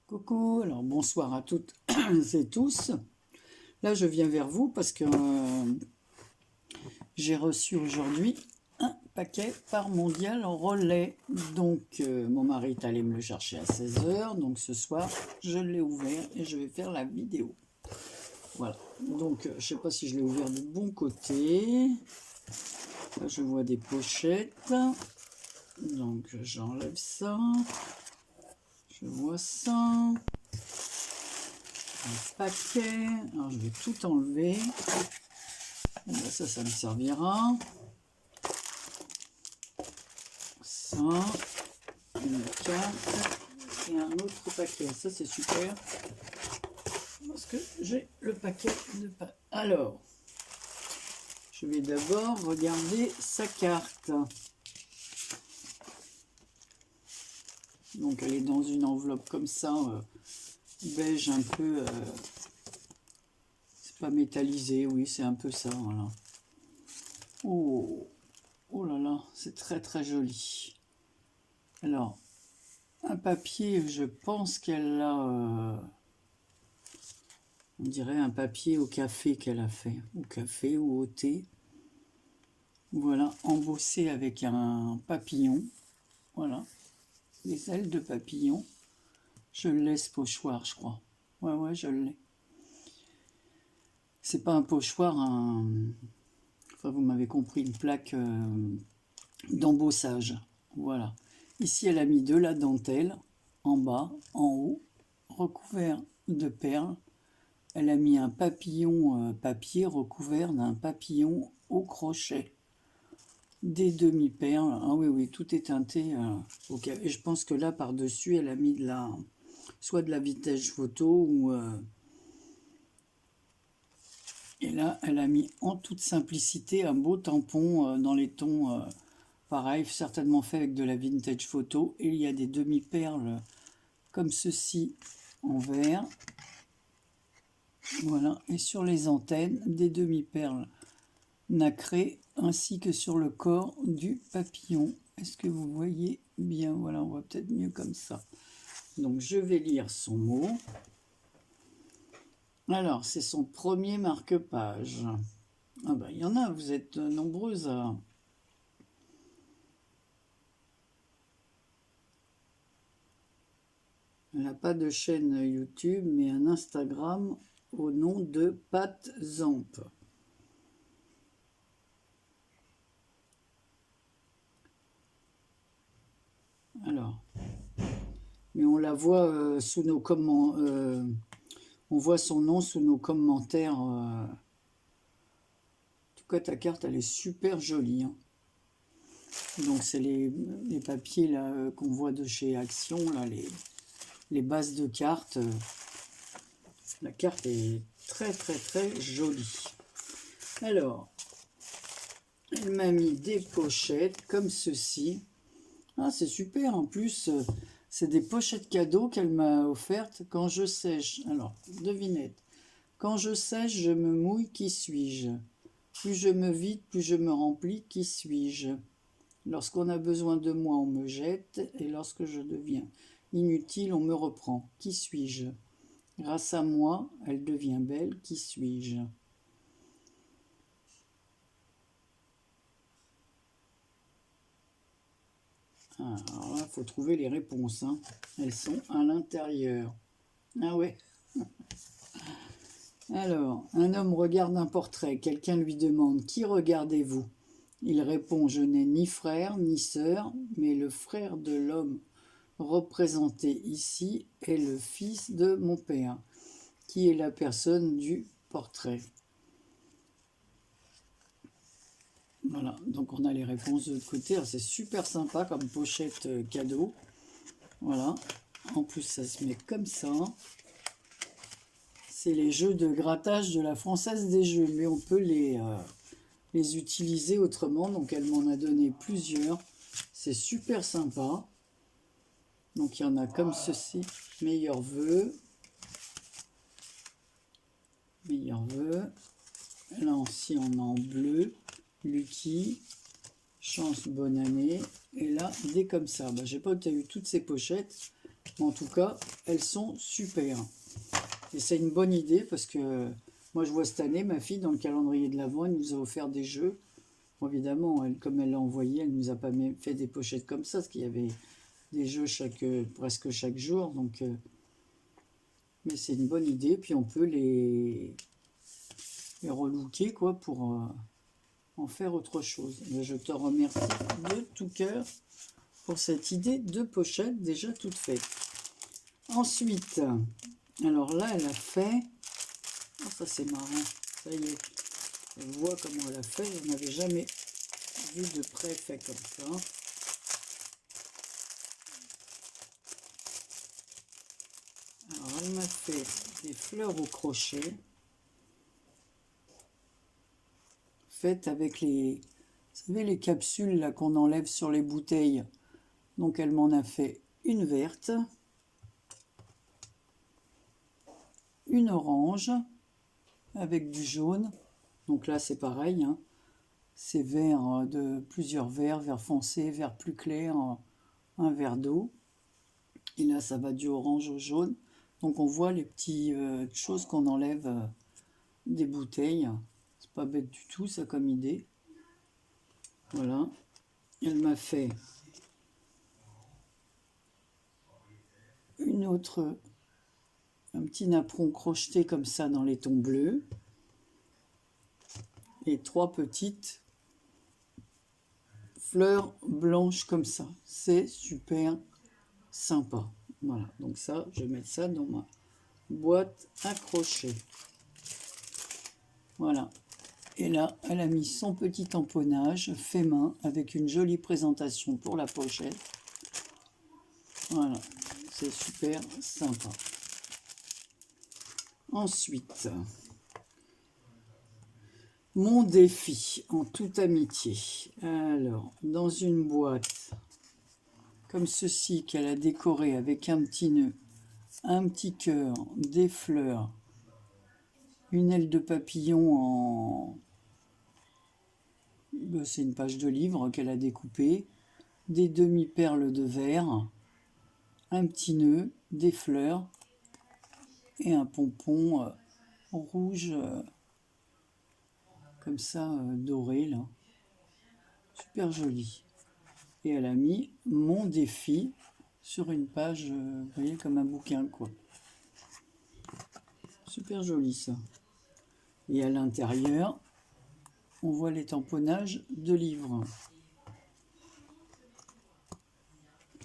Coucou, alors bonsoir à toutes et tous. Là, je viens vers vous parce que j'ai reçu aujourd'hui un paquet par Mondial Relais. Donc, mon mari est allé me le chercher à 16 h. Donc, ce soir, je l'ai ouvert et je vais faire la vidéo. Voilà. Donc, je ne sais pas si je l'ai ouvert du bon côté. Là, je vois des pochettes. Donc, j'enlève ça. Je vois ça. Un paquet. Alors, je vais tout enlever. Bon, ben ça me servira. Ça. Une carte. Et un autre paquet. Ça, c'est super. Parce que j'ai le paquet de pâtes. Alors, je vais d'abord regarder sa carte. Donc, elle est dans une enveloppe comme ça, beige un peu... c'est pas métallisé, oui, c'est un peu ça, voilà. Oh, oh là là, c'est très très joli. Alors, un papier, je pense qu'elle a... on dirait un papier au café qu'elle a fait, au café ou au thé. Voilà, embossé avec un papillon. Voilà, des ailes de papillon. Je le laisse pochoir, je crois. Ouais, je l'ai. C'est pas un pochoir, enfin, vous m'avez compris, une plaque d'embossage. Voilà. Ici, elle a mis de la dentelle, en bas, en haut, recouvert de perles. Elle a mis un papillon papier recouvert d'un papillon au crochet. Des demi-perles. Ah oui, tout est teinté. Et je pense que là, par-dessus, elle a mis de la... soit de la vintage photo ou... et là, elle a mis en toute simplicité un beau tampon dans les tons... pareil, certainement fait avec de la vintage photo. Et il y a des demi-perles comme ceci en vert. Voilà. Et sur les antennes, des demi-perles nacrées, ainsi que sur le corps du papillon. Est-ce que vous voyez bien? Voilà, on voit peut-être mieux comme ça. Donc, je vais lire son mot. Alors, c'est son premier marque-page. Ah ben, il y en a, vous êtes nombreuses à... Elle n'a pas de chaîne YouTube, mais un Instagram au nom de Pat Zamp. Alors, mais on la voit sous nos commentaires. On voit son nom sous nos commentaires. En tout cas, ta carte, elle est super jolie. Hein. Donc, c'est les papiers là qu'on voit de chez Action, là, les bases de cartes. La carte est très jolie. Alors, elle m'a mis des pochettes comme ceci. Ah, c'est super. En plus, c'est des pochettes cadeaux qu'elle m'a offertes quand je sèche. Alors, devinette. Quand je sèche, je me mouille, qui suis-je? Plus je me vide, plus je me remplis, qui suis-je? Lorsqu'on a besoin de moi, on me jette, et lorsque je deviens inutile, on me reprend. Qui suis-je? Grâce à moi, elle devient belle, qui suis-je? Alors là, il faut trouver les réponses. Hein. Elles sont à l'intérieur. Ah ouais. Alors, un homme regarde un portrait. Quelqu'un lui demande « Qui regardez-vous » Il répond « Je n'ai ni frère ni sœur, mais le frère de l'homme représenté ici est le fils de mon père, qui est la personne du portrait. » Voilà, donc on a les réponses de l'autre côté. C'est super sympa comme pochette cadeau. Voilà, en plus ça se met comme ça. C'est les jeux de grattage de la Française des Jeux, mais on peut les utiliser autrement. Donc elle m'en a donné plusieurs. C'est super sympa. Donc il y en a comme ceci. Meilleurs vœux. Meilleurs vœux. Là aussi on a en bleu. Lucky. chance, bonne année. Et là, des comme ça. Bah, j'ai pas eu toutes ces pochettes, mais en tout cas, elles sont super. Et c'est une bonne idée parce que moi, je vois cette année, ma fille, dans le calendrier de l'Avent, elle nous a offert des jeux. Bon, évidemment, elle, comme elle l'a envoyé, elle nous a pas fait des pochettes comme ça, parce qu'il y avait des jeux presque chaque jour. Donc, mais c'est une bonne idée. Puis on peut les relooker quoi, pour en faire autre chose. Mais je te remercie de tout cœur pour cette idée de pochette déjà toute faite. Ensuite, alors là, elle a fait... Oh, ça c'est marrant, ça y est, on voit comment elle a fait, je n'avais jamais vu de près fait comme ça. Alors elle m'a fait des fleurs au crochet, faites avec les, vous savez, les capsules là qu'on enlève sur les bouteilles. Donc elle m'en a fait une verte, une orange, avec du jaune. Donc là c'est pareil, hein. C'est vert de plusieurs verts, vert foncé, vert plus clair, un verre d'eau. Et là ça va du orange au jaune. Donc on voit les petites choses qu'on enlève des bouteilles. C'est pas bête du tout ça comme idée. Voilà. Elle m'a fait une autre, un petit napperon crocheté comme ça dans les tons bleus. Et 3 petites fleurs blanches comme ça. C'est super sympa. Voilà, donc ça, je vais mettre ça dans ma boîte à crochets. Voilà. Et là, elle a mis son petit tamponnage fait main avec une jolie présentation pour la pochette. Voilà, c'est super sympa. Ensuite, mon défi en toute amitié. Alors, dans une boîte comme ceci qu'elle a décoré avec un petit nœud, un petit cœur, des fleurs, une aile de papillon en... C'est une page de livre qu'elle a découpée, des demi-perles de verre, un petit nœud, des fleurs et un pompon rouge comme ça, doré là. Super joli. Et elle a mis mon défi sur une page, vous voyez, comme un bouquin quoi. Super joli ça. Et à l'intérieur, on voit les tamponnages de livres.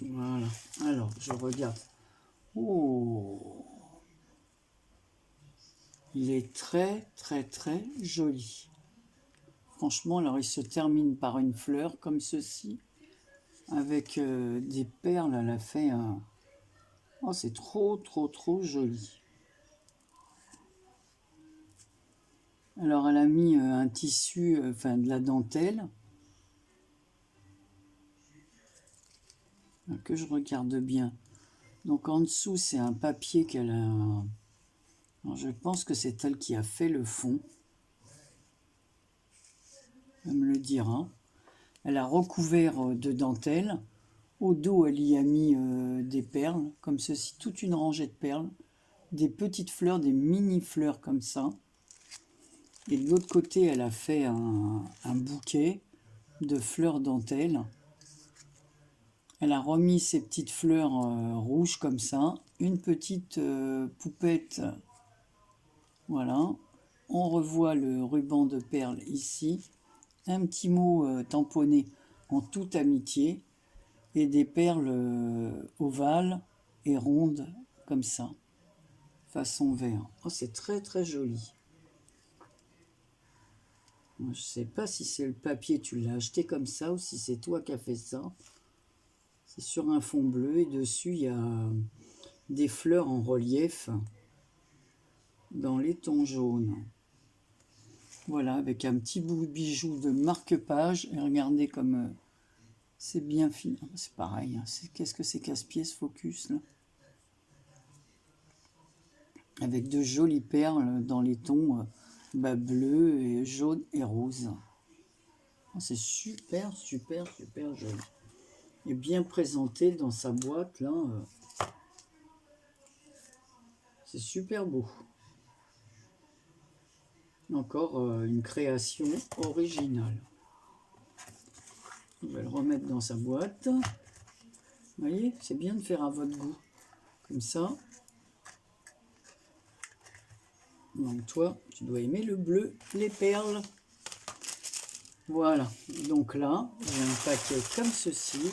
Voilà. Alors, je regarde. Oh, il est très, très, très joli. Franchement, alors il se termine par une fleur comme ceci, avec des perles. Elle a fait un... Oh, c'est trop, trop, trop joli. Alors, elle a mis un tissu, enfin de la dentelle, que je regarde bien. Donc en dessous, c'est un papier qu'elle a... Alors, je pense que c'est elle qui a fait le fond. Elle me le dira. Elle a recouvert de dentelle. Au dos, elle y a mis des perles, comme ceci, toute une rangée de perles. Des petites fleurs, des mini-fleurs comme ça. Et de l'autre côté, elle a fait un bouquet de fleurs dentelle. Elle a remis ses petites fleurs rouges comme ça. Une petite poupette. Voilà. On revoit le ruban de perles ici. Un petit mot tamponné en toute amitié. Et des perles ovales et rondes comme ça. Façon vert. Oh, c'est très très joli. Je ne sais pas si c'est le papier, tu l'as acheté comme ça ou si c'est toi qui as fait ça. C'est sur un fond bleu et dessus il y a des fleurs en relief dans les tons jaunes. Voilà, avec un petit bout de bijou de marque-page. Et regardez comme c'est bien fini. C'est pareil, hein. Qu'est-ce que c'est casse-pied ce focus là? Avec de jolies perles dans les tons bleu et jaune et rose. Oh, c'est super, super, super joli. Et bien présenté dans sa boîte, là. C'est super beau. Encore une création originale. On va le remettre dans sa boîte. Vous voyez, c'est bien de faire à votre goût. Comme ça. Donc toi, tu dois aimer le bleu, les perles. Voilà. Donc là, j'ai un paquet comme ceci.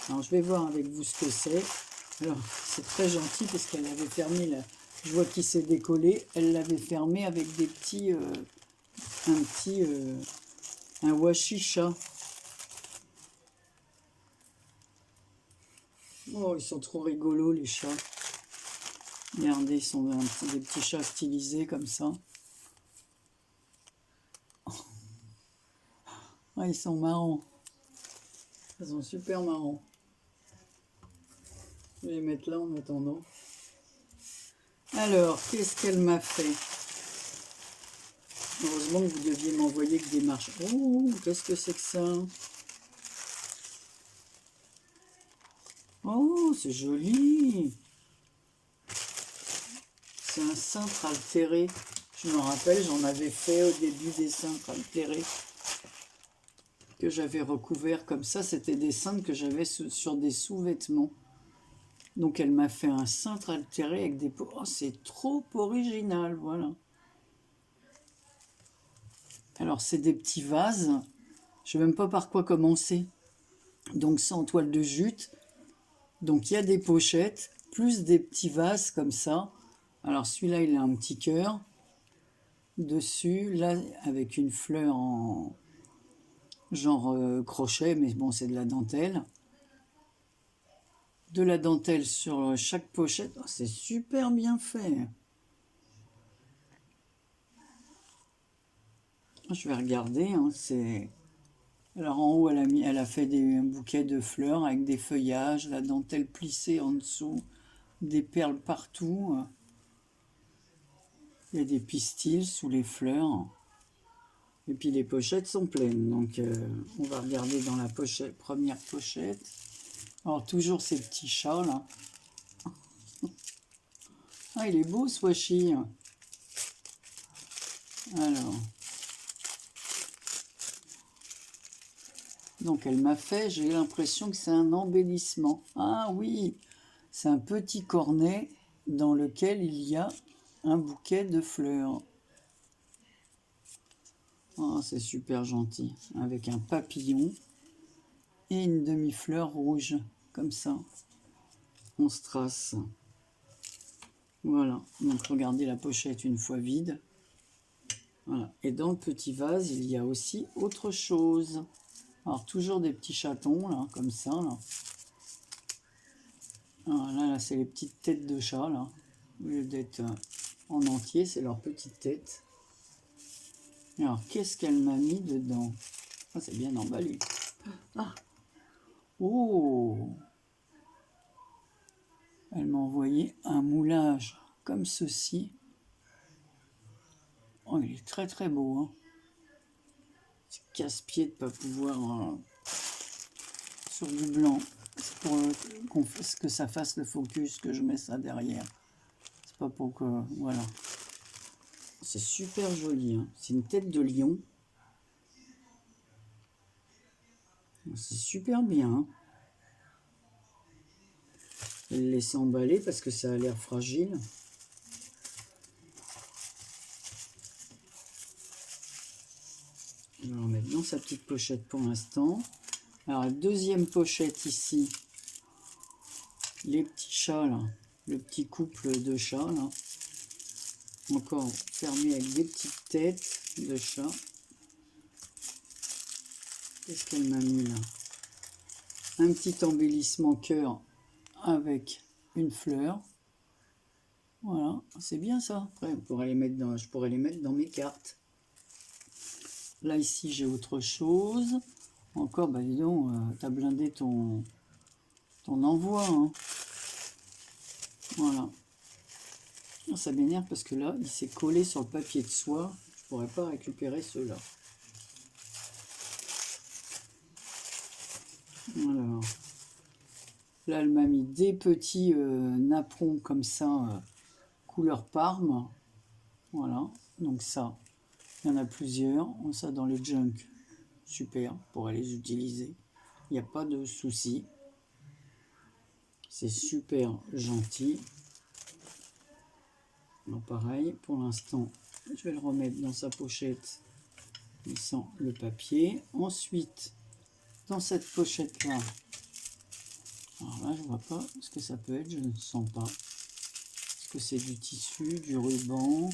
Alors, je vais voir avec vous ce que c'est. Alors, c'est très gentil parce qu'elle avait fermé la... Je vois qu'il s'est décollé. Elle l'avait fermé avec des petits... un washisha. Oh, ils sont trop rigolos, les chats. Regardez, ils sont des petits chats stylisés comme ça. Ah, ils sont marrants. Ils sont super marrants. Je vais les mettre là en attendant. Alors, qu'est-ce qu'elle m'a fait? Heureusement que vous deviez m'envoyer que des marches. Oh, qu'est-ce que c'est que ça? Oh, c'est joli. C'est un cintre altéré. Je me rappelle, j'en avais fait au début des cintres altérés que j'avais recouvert comme ça. C'était des cintres que j'avais sur des sous-vêtements. Donc elle m'a fait un cintre altéré avec des... Oh, c'est trop original, voilà. Alors c'est des petits vases. Je ne sais même pas par quoi commencer. Donc c'est en toile de jute. Donc il y a des pochettes, plus des petits vases comme ça. Alors celui-là, il a un petit cœur dessus, là, avec une fleur en genre crochet, mais bon, c'est de la dentelle. De la dentelle sur chaque pochette. Oh, c'est super bien fait. Je vais regarder. Hein, c'est... Alors en haut, elle a fait un bouquet de fleurs avec des feuillages, la dentelle plissée en dessous, des perles partout. Il y a des pistils sous les fleurs. Et puis les pochettes sont pleines. Donc on va regarder dans la pochette, première pochette. Alors toujours ces petits chats là. Ah, il est beau ce washi. Alors. Donc elle m'a fait, j'ai l'impression que c'est un embellissement. Ah oui, c'est un petit cornet dans lequel il y a un bouquet de fleurs. Oh, c'est super gentil. Avec un papillon et une demi-fleur rouge. Comme ça. En strass. Voilà. Donc regardez la pochette une fois vide. Voilà. Et dans le petit vase, il y a aussi autre chose. Alors toujours des petits chatons, là, comme ça. Là, là c'est les petites têtes de chat, là. Au lieu d'être en entier, c'est leur petite tête. Alors, qu'est-ce qu'elle m'a mis dedans? Ah, c'est bien emballé. Ah! Oh! Elle m'a envoyé un moulage comme ceci. Oh, il est très très beau. Hein. C'est casse-pied de ne pas pouvoir sur du blanc. C'est pour que ça fasse le focus que je mets ça derrière. C'est pas pour que... Voilà. C'est super joli. Hein. C'est une tête de lion. C'est super bien. Hein. Je vais le laisser emballer parce que ça a l'air fragile. Je vais en mettre dans sa petite pochette pour l'instant. Alors, la deuxième pochette ici. Les petits chats là. Le petit couple de chats là. Encore fermé avec des petites têtes de chats. Qu'est-ce qu'elle m'a mis là? Un petit embellissement cœur avec une fleur. Voilà, c'est bien ça. Après, je pourrais les mettre dans mes cartes. Là, ici, j'ai autre chose. Encore, bah dis donc, t'as blindé ton envoi. Hein. Voilà. Ça m'énerve parce que là, il s'est collé sur le papier de soie. Je pourrais pas récupérer ceux-là. Alors, là, elle m'a mis des petits napperons comme ça, couleur Parme. Voilà, donc ça, il y en a plusieurs. On ça dans les junk, super, pour les utiliser. Il n'y a pas de souci. C'est super gentil. Donc pareil, pour l'instant, je vais le remettre dans sa pochette sans le papier. Ensuite, dans cette pochette-là, alors là, je vois pas ce que ça peut être, je ne sens pas. Est-ce que c'est du tissu, du ruban?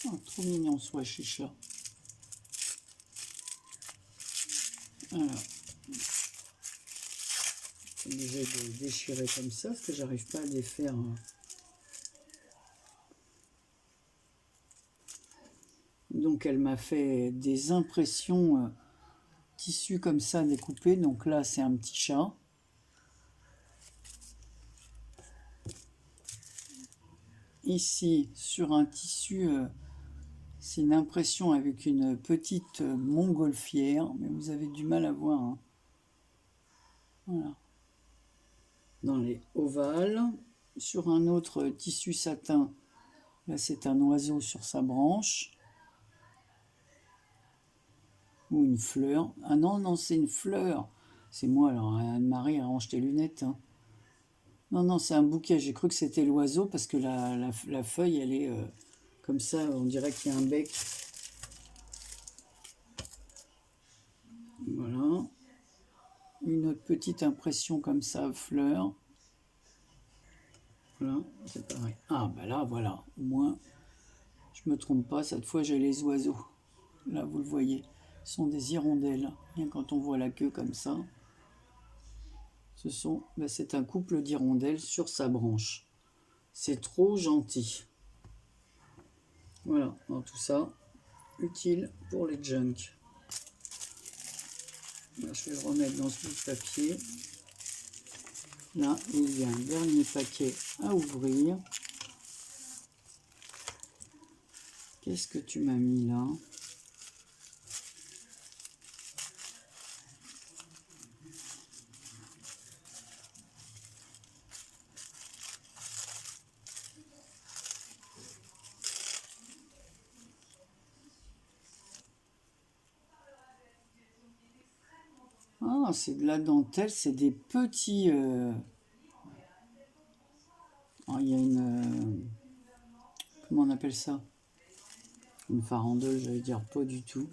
Oh, trop mignon ce Washicha. Alors, je suis obligé de déchirer comme ça parce que j'arrive pas à défaire. Donc elle m'a fait des impressions tissu comme ça découpé. Donc là c'est un petit chat. Ici sur un tissu, c'est une impression avec une petite montgolfière, mais vous avez du mal à voir. Hein. Voilà. Dans les ovales. Sur un autre tissu satin, là c'est un oiseau sur sa branche. Ou une fleur. Ah non, non, c'est une fleur. C'est moi, alors Anne-Marie, arrange tes lunettes. Hein. Non, non, c'est un bouquet. J'ai cru que c'était l'oiseau parce que la feuille, elle est comme ça. On dirait qu'il y a un bec. Voilà. Une autre petite impression comme ça, fleur. Voilà, c'est pareil. Ah, bah là, voilà. Au moins, je me trompe pas. Cette fois, j'ai les oiseaux. Là, vous le voyez. Ce sont des hirondelles. Bien quand on voit la queue comme ça. C'est un couple d'hirondelles sur sa branche. C'est trop gentil. Voilà, dans tout ça, utile pour les junk. Là, je vais le remettre dans ce bout de papier. Là, il y a un dernier paquet à ouvrir. Qu'est-ce que tu m'as mis là? Ah, c'est de la dentelle, c'est des petits... Ah, il y a une... Comment on appelle ça? Une farandole, j'allais dire pas du tout.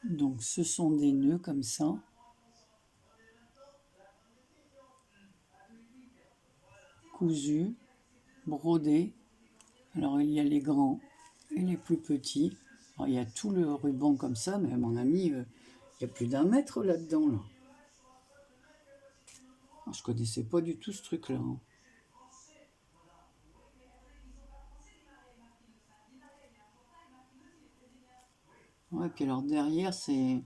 Donc ce sont des nœuds comme ça. Cousus, brodés. Alors il y a les grands et les plus petits. Alors, il y a tout le ruban comme ça, mais mon ami, il y a plus d'1 mètre là-dedans. Là. Je connaissais pas du tout ce truc-là. Hein. Ouais, puis alors derrière, c'est...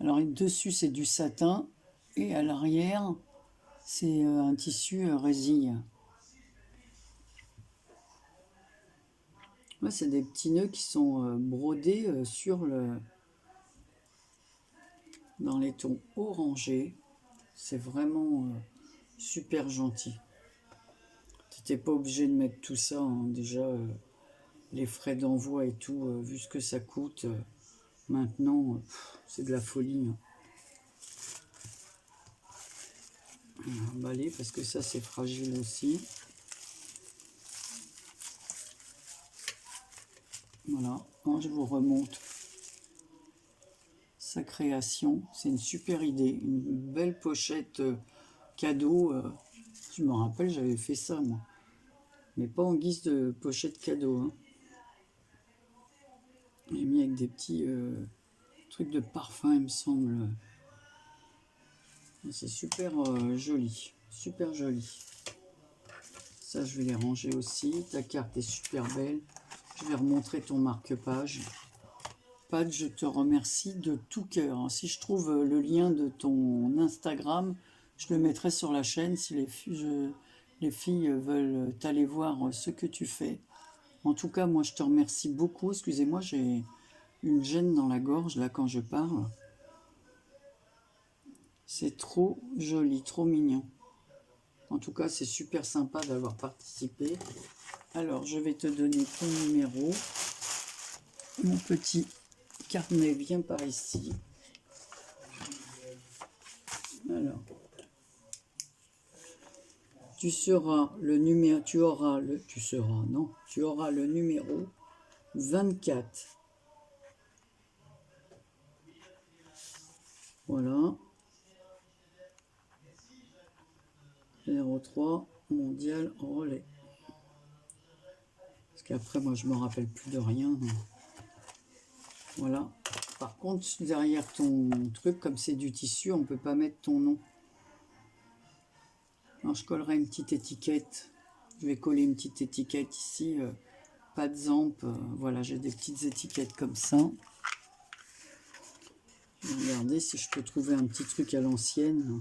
Alors dessus, c'est du satin, et à l'arrière, c'est un tissu résille. Ouais, c'est des petits nœuds qui sont brodés dans les tons orangés. C'est vraiment super gentil. Tu n'étais pas obligé de mettre tout ça. Hein. Déjà, les frais d'envoi et tout, vu ce que ça coûte, maintenant, c'est de la folie. Hein. Emballer parce que ça, c'est fragile aussi. Voilà, quand je vous remonte sa création, c'est une super idée, une belle pochette cadeau. Je me rappelle, j'avais fait ça moi, mais pas en guise de pochette cadeau. Hein. J'ai mis avec des petits trucs de parfum, il me semble. C'est super joli, super joli. Ça, je vais les ranger aussi. Ta carte est super belle. Je vais remontrer ton marque-page. Pat, je te remercie de tout cœur. Si je trouve le lien de ton Instagram, je le mettrai sur la chaîne si les filles veulent t'aller voir ce que tu fais. En tout cas, moi, je te remercie beaucoup. Excusez-moi, j'ai une gêne dans la gorge, là, quand je parle. C'est trop joli, trop mignon. En tout cas, c'est super sympa d'avoir participé. Alors, je vais te donner ton numéro. Mon petit carnet, viens par ici. Alors, tu auras le numéro 24. Voilà. 03 mondial relais. Parce qu'après, moi, je me rappelle plus de rien. Voilà. Par contre, derrière ton truc, comme c'est du tissu, on peut pas mettre ton nom. Alors, je collerai une petite étiquette. Je vais coller une petite étiquette ici. Pas de zamp. Voilà, j'ai des petites étiquettes comme ça. Je vais regarder si je peux trouver un petit truc à l'ancienne.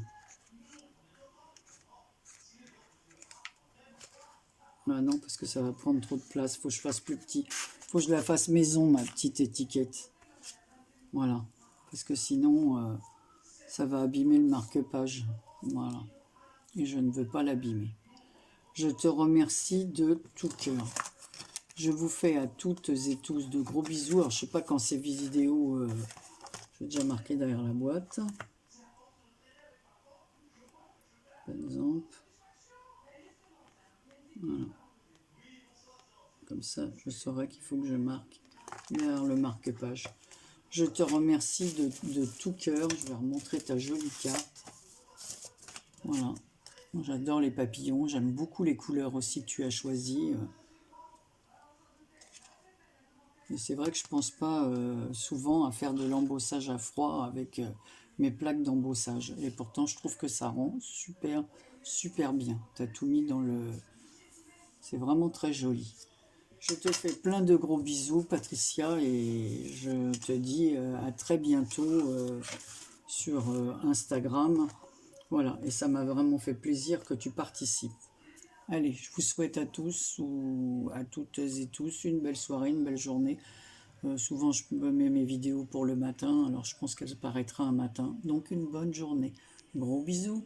Ah non, parce que ça va prendre trop de place. Faut que je fasse plus petit. Faut que je la fasse maison, ma petite étiquette. Voilà. Parce que sinon, ça va abîmer le marque-page. Voilà. Et je ne veux pas l'abîmer. Je te remercie de tout cœur. Je vous fais à toutes et tous de gros bisous. Alors, je sais pas quand ces vidéos... je vais déjà marquer derrière la boîte. Par exemple. Voilà. Comme ça, je saurai qu'il faut que je marque derrière le marque-page. Je te remercie de tout cœur. Je vais remontrer ta jolie carte. Voilà. J'adore les papillons. J'aime beaucoup les couleurs aussi que tu as choisies. Et c'est vrai que je pense pas souvent à faire de l'embossage à froid avec mes plaques d'embossage. Et pourtant, je trouve que ça rend super, super bien. Tu as tout mis dans le... C'est vraiment très joli. Je te fais plein de gros bisous, Patricia, et je te dis à très bientôt sur Instagram. Voilà, et ça m'a vraiment fait plaisir que tu participes. Allez, je vous souhaite à tous ou à toutes et tous une belle soirée, une belle journée. Souvent, je me mets mes vidéos pour le matin, alors je pense qu'elle paraîtra un matin. Donc, une bonne journée. Gros bisous.